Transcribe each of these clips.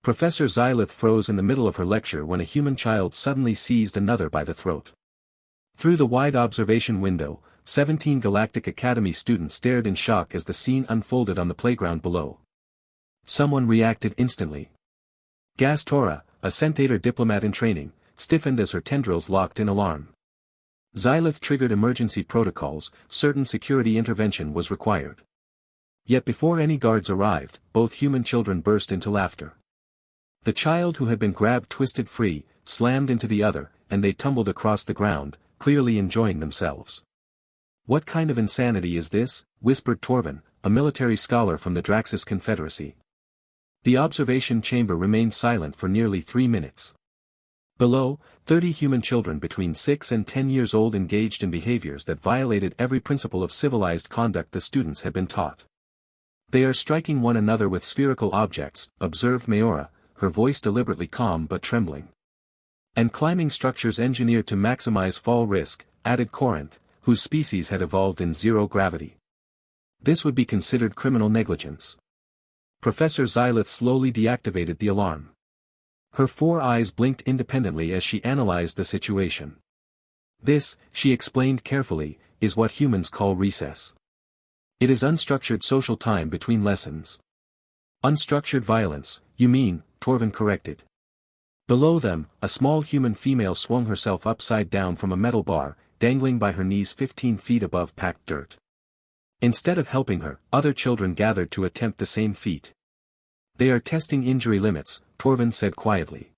Professor Xylith froze in the middle of her lecture when a human child suddenly seized another by the throat. Through the wide observation window, 17 Galactic Academy students stared in shock as the scene unfolded on the playground below. Someone reacted instantly. Gastora, a Centaur diplomat in training, stiffened as her tendrils locked in alarm. Xylith triggered emergency protocols, certain security intervention was required. Yet before any guards arrived, both human children burst into laughter. The child who had been grabbed twisted free, slammed into the other, and they tumbled across the ground, clearly enjoying themselves. "What kind of insanity is this?" whispered Torvin, a military scholar from the Draxus Confederacy. The observation chamber remained silent for nearly 3 minutes. Below, 30 human children between 6 and 10 years old engaged in behaviors that violated every principle of civilized conduct the students had been taught. "They are striking one another with spherical objects," observed Mayora, her voice deliberately calm but trembling. "And climbing structures engineered to maximize fall risk," added Corinth, whose species had evolved in zero gravity. "This would be considered criminal negligence." Professor Xylith slowly deactivated the alarm. Her 4 eyes blinked independently as she analyzed the situation. "This," she explained carefully, "is what humans call recess. It is unstructured social time between lessons." "Unstructured violence, you mean," Torvin corrected. Below them, a small human female swung herself upside down from a metal bar, dangling by her knees 15 feet above packed dirt. Instead of helping her, other children gathered to attempt the same feat. "They are testing injury limits," Torvin said quietly.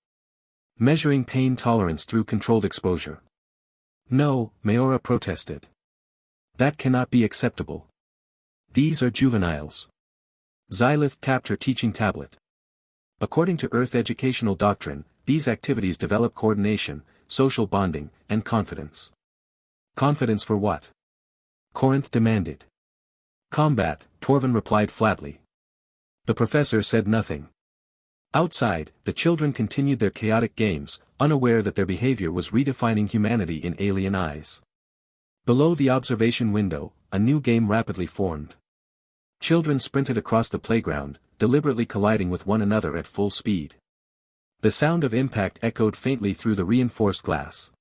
"Measuring pain tolerance through controlled exposure." "No," Mayora protested. "That cannot be acceptable. These are juveniles." Xylith tapped her teaching tablet. "According to Earth educational doctrine, these activities develop coordination, social bonding, and confidence." "Confidence for what?" Corinth demanded. "Combat," Torvin replied flatly. The professor said nothing. Outside, the children continued their chaotic games, unaware that their behavior was redefining humanity in alien eyes. Below the observation window, a new game rapidly formed. Children sprinted across the playground, deliberately colliding with one another at full speed. The sound of impact echoed faintly through the reinforced glass.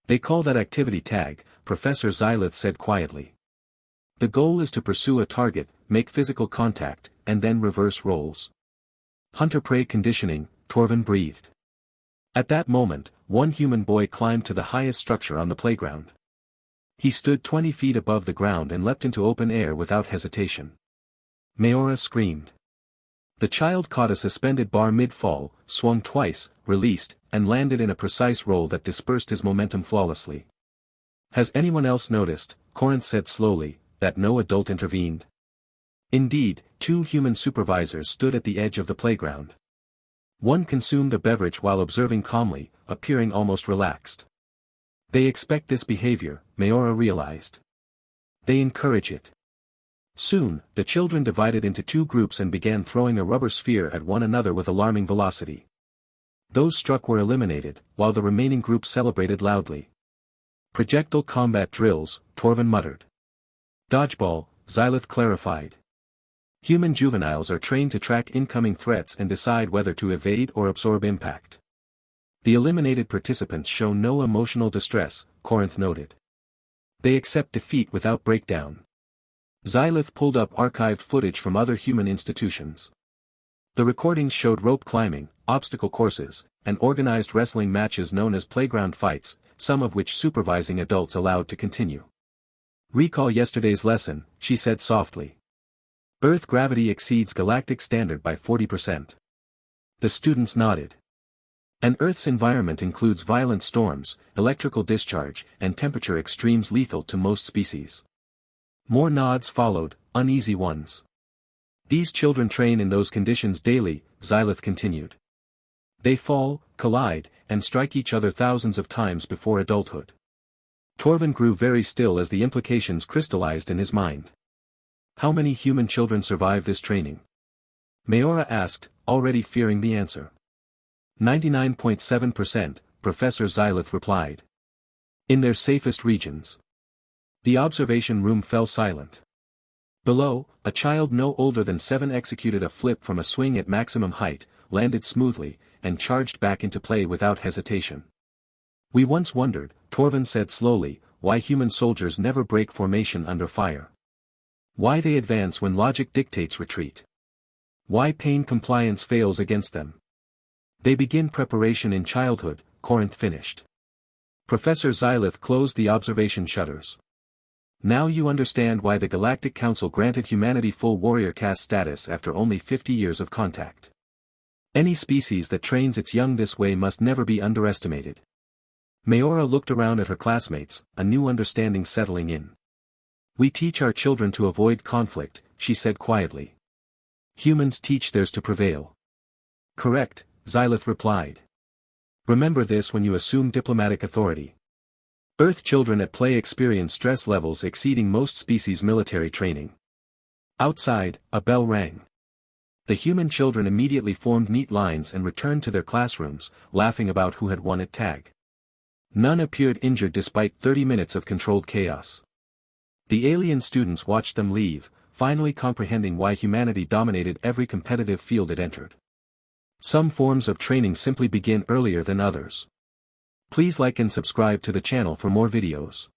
"They call that activity tag," Professor Xylith said quietly. "The goal is to pursue a target, make physical contact, and then reverse roles." "Hunter-prey conditioning," Torvin breathed. At that moment, one human boy climbed to the highest structure on the playground. He stood 20 feet above the ground and leapt into open air without hesitation. Mayora screamed. The child caught a suspended bar mid-fall, swung twice, released, and landed in a precise roll that dispersed his momentum flawlessly. "Has anyone else noticed," Corinth said slowly, "that no adult intervened?" Indeed, 2 human supervisors stood at the edge of the playground. One consumed a beverage while observing calmly, appearing almost relaxed. "They expect this behavior," Mayora realized. "They encourage it." Soon, the children divided into 2 groups and began throwing a rubber sphere at one another with alarming velocity. Those struck were eliminated, while the remaining group celebrated loudly. "Projectile combat drills," Torvin muttered. "Dodgeball," Xylith clarified. "Human juveniles are trained to track incoming threats and decide whether to evade or absorb impact." "The eliminated participants show no emotional distress," Corinth noted. "They accept defeat without breakdown." Xylith pulled up archived footage from other human institutions. The recordings showed rope climbing, obstacle courses, and organized wrestling matches known as playground fights, some of which supervising adults allowed to continue. "Recall yesterday's lesson," she said softly. "Earth gravity exceeds galactic standard by 40%. The students nodded. "And Earth's environment includes violent storms, electrical discharge, and temperature extremes lethal to most species." More nods followed, uneasy ones. "These children train in those conditions daily," Xylith continued. "They fall, collide, and strike each other thousands of times before adulthood." Torvin grew very still as the implications crystallized in his mind. "How many human children survive this training?" Mayora asked, already fearing the answer. 99.7%, Professor Xylith replied. "In their safest regions." The observation room fell silent. Below, a child no older than 7 executed a flip from a swing at maximum height, landed smoothly, and charged back into play without hesitation. We once wondered, Torvin said slowly, why human soldiers never break formation under fire. Why they advance when logic dictates retreat. Why pain compliance fails against them. They begin preparation in childhood, Corinth finished. Professor Xylith closed the observation shutters. Now you understand why the Galactic Council granted humanity full warrior caste status after only 50 years of contact. Any species that trains its young this way must never be underestimated. Mayora looked around at her classmates, a new understanding settling in. We teach our children to avoid conflict, she said quietly. Humans teach theirs to prevail. Correct, Xylith replied. Remember this when you assume diplomatic authority. Earth children at play experience stress levels exceeding most species' military training. Outside, a bell rang. The human children immediately formed neat lines and returned to their classrooms, laughing about who had won at tag. None appeared injured despite 30 minutes of controlled chaos. The alien students watched them leave, finally comprehending why humanity dominated every competitive field it entered. Some forms of training simply begin earlier than others. Please like and subscribe to the channel for more videos.